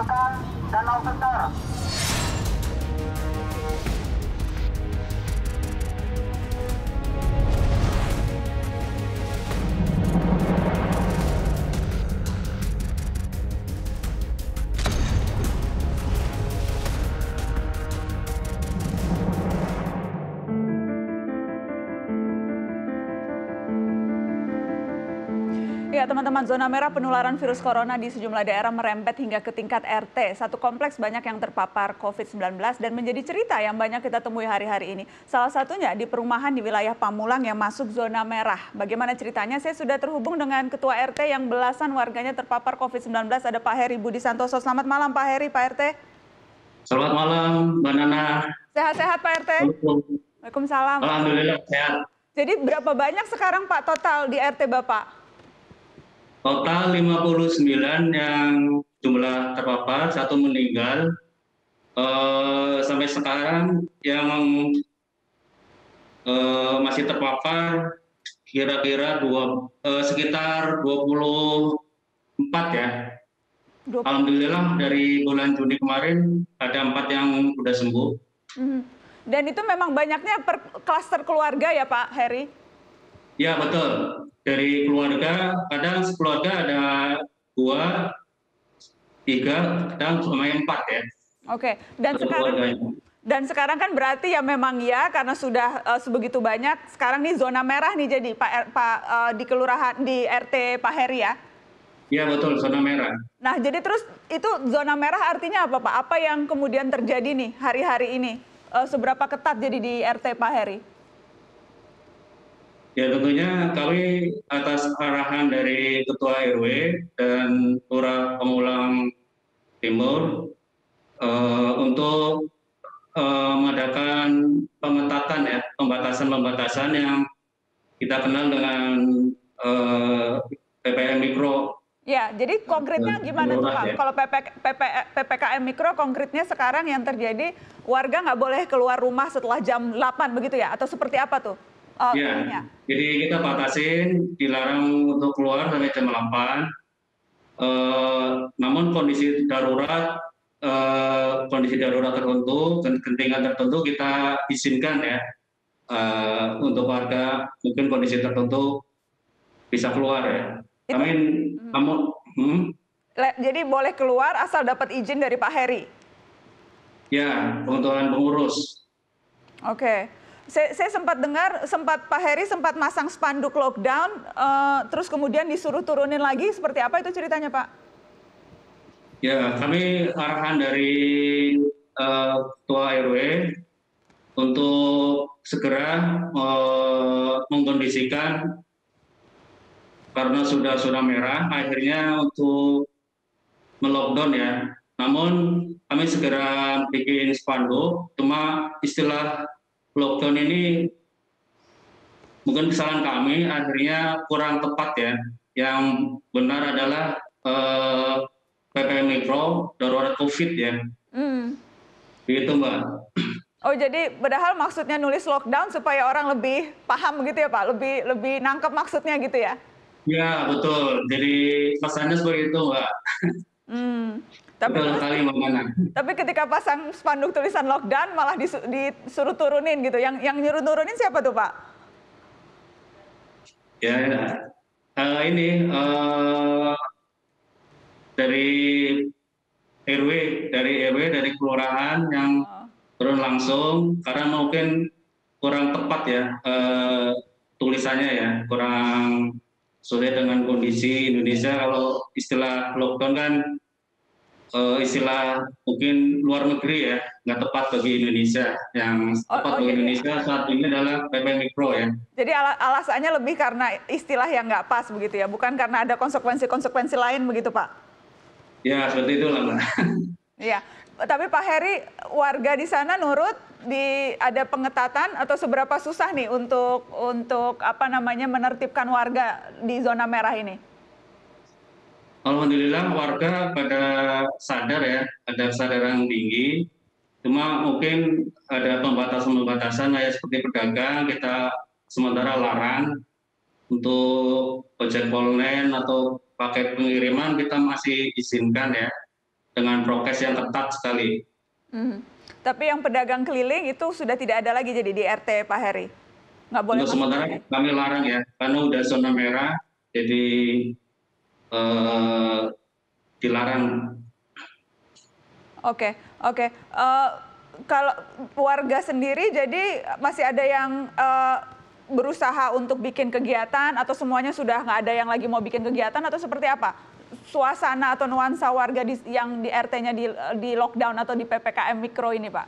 menggunakan Danau Sentar. Ya, teman-teman, zona merah penularan virus corona di sejumlah daerah merembet hingga ke tingkat RT. Satu kompleks banyak yang terpapar COVID-19 dan menjadi cerita yang banyak kita temui hari-hari ini. Salah satunya di perumahan di wilayah Pamulang yang masuk zona merah. Bagaimana ceritanya? Saya sudah terhubung dengan Ketua RT yang belasan warganya terpapar COVID-19. Ada Pak Heri Budi Santoso. Selamat malam Pak Heri, Pak RT. Selamat malam, Mbak Nana. Sehat-sehat Pak RT? Waalaikumsalam. Alhamdulillah sehat. Jadi berapa banyak sekarang Pak total di RT Bapak? Total 59 yang jumlah terpapar, 1 meninggal. Sampai sekarang yang masih terpapar kira-kira sekitar 24 ya. Alhamdulillah dari bulan Juni kemarin ada 4 yang sudah sembuh. Dan itu memang banyaknya per klaster keluarga ya Pak Heri? Ya betul, dari keluarga, kadang sekeluarga ada 2, 3, kadang sampai 4 ya. Oke, dan sekarang kan berarti ya memang ya karena sudah sebegitu banyak, sekarang nih zona merah nih jadi Pak di kelurahan di RT Pak Heri ya? Iya betul, zona merah. Nah jadi terus itu zona merah artinya apa Pak? Apa yang kemudian terjadi nih hari-hari ini? Seberapa ketat jadi di RT Pak Heri? Ya tentunya kami atas arahan dari Ketua RW dan Lurah Pamulang Timur untuk mengadakan pengetatan ya, pembatasan yang kita kenal dengan PPKM Mikro. Ya, jadi konkretnya gimana tuh Pak? Ya? Kalau PPKM Mikro konkretnya sekarang yang terjadi warga nggak boleh keluar rumah setelah jam 8 begitu ya? Atau seperti apa tuh? Ya, jadi kita batasin, dilarang untuk keluar sampai jam 8. Namun kondisi darurat tertentu, gentingan tertentu kita izinkan ya untuk warga mungkin kondisi tertentu bisa keluar ya. Jadi boleh keluar asal dapat izin dari Pak Heri? Ya, kebetulan pengurus. Oke. Saya sempat dengar, Pak Heri sempat masang spanduk lockdown, terus kemudian disuruh turunin lagi, seperti apa itu ceritanya Pak? Ya, kami arahan dari Ketua RW untuk segera mengkondisikan karena sudah zona merah, akhirnya untuk melockdown ya. Namun kami segera bikin spanduk, cuma istilah lockdown ini mungkin kesalahan kami, akhirnya kurang tepat ya. Yang benar adalah PPKM Mikro darurat COVID ya. Begitu Mbak. Oh jadi padahal maksudnya nulis lockdown supaya orang lebih paham gitu ya Pak, lebih nangkep maksudnya gitu ya? Ya betul, jadi pesannya seperti itu Mbak. Tapi ketika pasang spanduk tulisan lockdown malah disuruh turunin gitu. Yang nyuruh turunin siapa tuh Pak? Ya, ini dari RW, dari kelurahan yang turun langsung karena mungkin kurang tepat ya tulisannya ya, kurang sesuai dengan kondisi Indonesia. Kalau istilah lockdown kan istilah mungkin luar negeri ya, nggak tepat bagi Indonesia. Yang tepat bagi Indonesia saat ini adalah PPKM Mikro ya. Jadi alasannya lebih karena istilah yang nggak pas begitu ya, bukan karena ada konsekuensi lain begitu Pak? Ya seperti itulah Mbak. Iya, tapi Pak Heri, warga di sana nurut, ada pengetatan atau seberapa susah nih untuk menertibkan warga di zona merah ini? Alhamdulillah warga pada sadar ya, ada kesadaran tinggi. Cuma mungkin ada pembatasan kayak seperti pedagang kita sementara larang untuk ojek online atau paket pengiriman kita masih izinkan ya. dengan prokes yang ketat sekali. Mhm. Tapi yang pedagang keliling itu sudah tidak ada lagi jadi di RT Pak Heri? Nggak boleh Untuk masuk sementara lagi? kami larang ya, karena udah zona merah, jadi eh, dilarang. Oke, oke. Kalau warga sendiri jadi masih ada yang berusaha untuk bikin kegiatan atau semuanya sudah nggak ada yang lagi mau bikin kegiatan atau seperti apa? Suasana atau nuansa warga yang di RT-nya di lockdown atau di PPKM Mikro ini, Pak?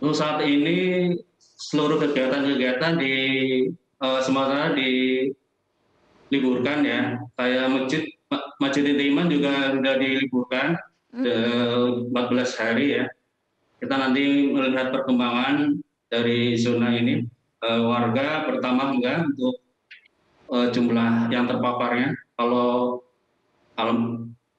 Untuk saat ini seluruh kegiatan-kegiatan di Sumatera diliburkan ya. Kayak Masjid Intiman juga sudah diliburkan 14 hari ya. Kita nanti melihat perkembangan dari zona ini. Warga bertambah enggak untuk jumlah yang terpaparnya. Kalau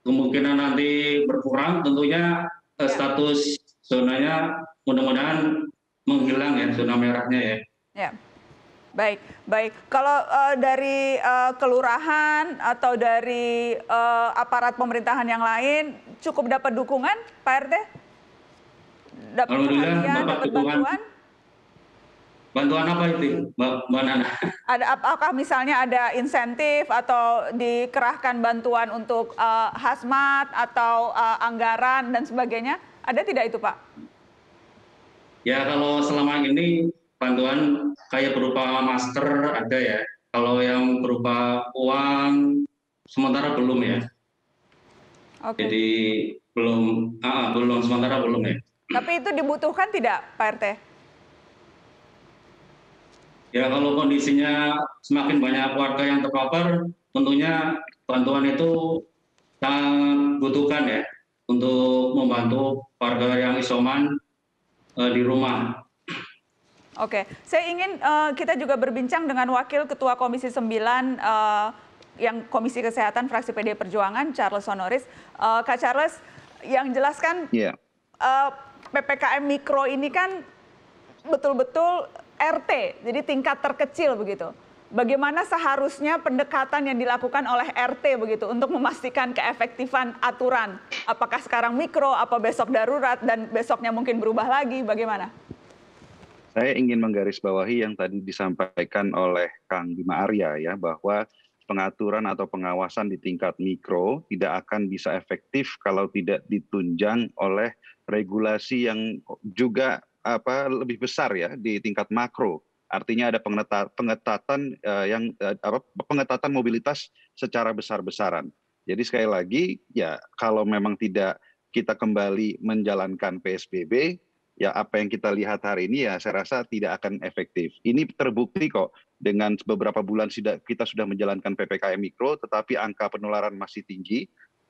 kemungkinan nanti berkurang, tentunya status zonanya mudah-mudahan menghilang ya, zona merahnya ya. Ya, baik, baik. Kalau dari kelurahan atau dari aparat pemerintahan yang lain cukup dapat dukungan, Pak RT? Dapat Alhamdulillah perhatian, dapat dapat dukungan. bantuan? Bantuan apa itu, Mbak Nana? Apakah misalnya ada insentif atau dikerahkan bantuan untuk hazmat atau anggaran dan sebagainya? Ada tidak itu, Pak? Ya kalau selama ini bantuan kayak berupa masker ada ya. Kalau yang berupa uang sementara belum ya. Oke. Jadi belum sementara belum ya. Tapi itu dibutuhkan tidak, Pak RT? Ya kalau kondisinya semakin banyak warga yang terpapar, tentunya bantuan itu sangat butuhkan ya untuk membantu warga yang isoman di rumah. Oke, saya ingin kita juga berbincang dengan Wakil Ketua Komisi 9 yang Komisi Kesehatan fraksi PD Perjuangan, Charles Honoris. Kak Charles, yang jelaskan PPKM Mikro ini kan betul-betul RT, jadi tingkat terkecil begitu. Bagaimana seharusnya pendekatan yang dilakukan oleh RT begitu untuk memastikan keefektifan aturan? Apakah sekarang mikro, apa besok darurat, dan besoknya mungkin berubah lagi, bagaimana? Saya ingin menggarisbawahi yang tadi disampaikan oleh Kang Bima Arya ya, bahwa pengaturan atau pengawasan di tingkat mikro tidak akan bisa efektif kalau tidak ditunjang oleh regulasi yang juga lebih besar ya di tingkat makro. Artinya ada pengetatan pengetatan mobilitas secara besar-besaran. Jadi sekali lagi ya kalau memang tidak kita kembali menjalankan PSBB, ya apa yang kita lihat hari ini ya saya rasa tidak akan efektif. Ini terbukti kok dengan beberapa bulan kita sudah menjalankan PPKM Mikro, tetapi angka penularan masih tinggi.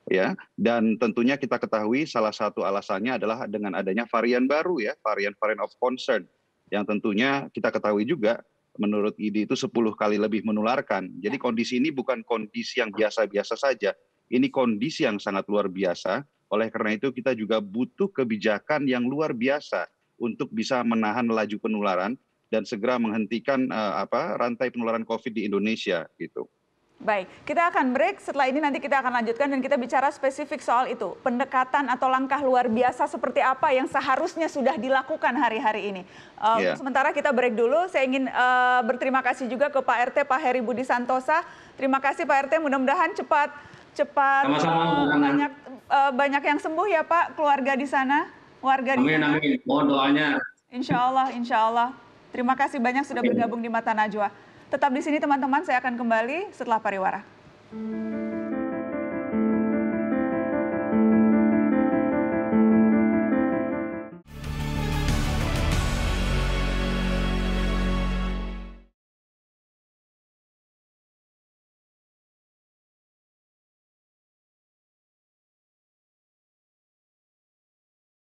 Ya, dan tentunya kita ketahui salah satu alasannya adalah dengan adanya varian baru ya, varian of concern, yang tentunya kita ketahui juga menurut IDI itu 10 kali lebih menularkan. Jadi kondisi ini bukan kondisi yang biasa-biasa saja, ini kondisi yang sangat luar biasa. Oleh karena itu kita juga butuh kebijakan yang luar biasa untuk bisa menahan laju penularan dan segera menghentikan rantai penularan COVID di Indonesia gitu. Baik, kita akan break. Setelah ini nanti kita akan lanjutkan dan kita bicara spesifik soal itu. Pendekatan atau langkah luar biasa seperti apa yang seharusnya sudah dilakukan hari-hari ini. Sementara kita break dulu, saya ingin berterima kasih juga ke Pak RT, Pak Heri Budi Santosa. Terima kasih Pak RT, mudah-mudahan cepat banyak yang sembuh ya Pak, keluarga di sana, warga di sana. Amin, mohon doanya. Insya Allah. Terima kasih banyak sudah bergabung di Mata Najwa. Tetap di sini teman-teman, saya akan kembali setelah pariwara.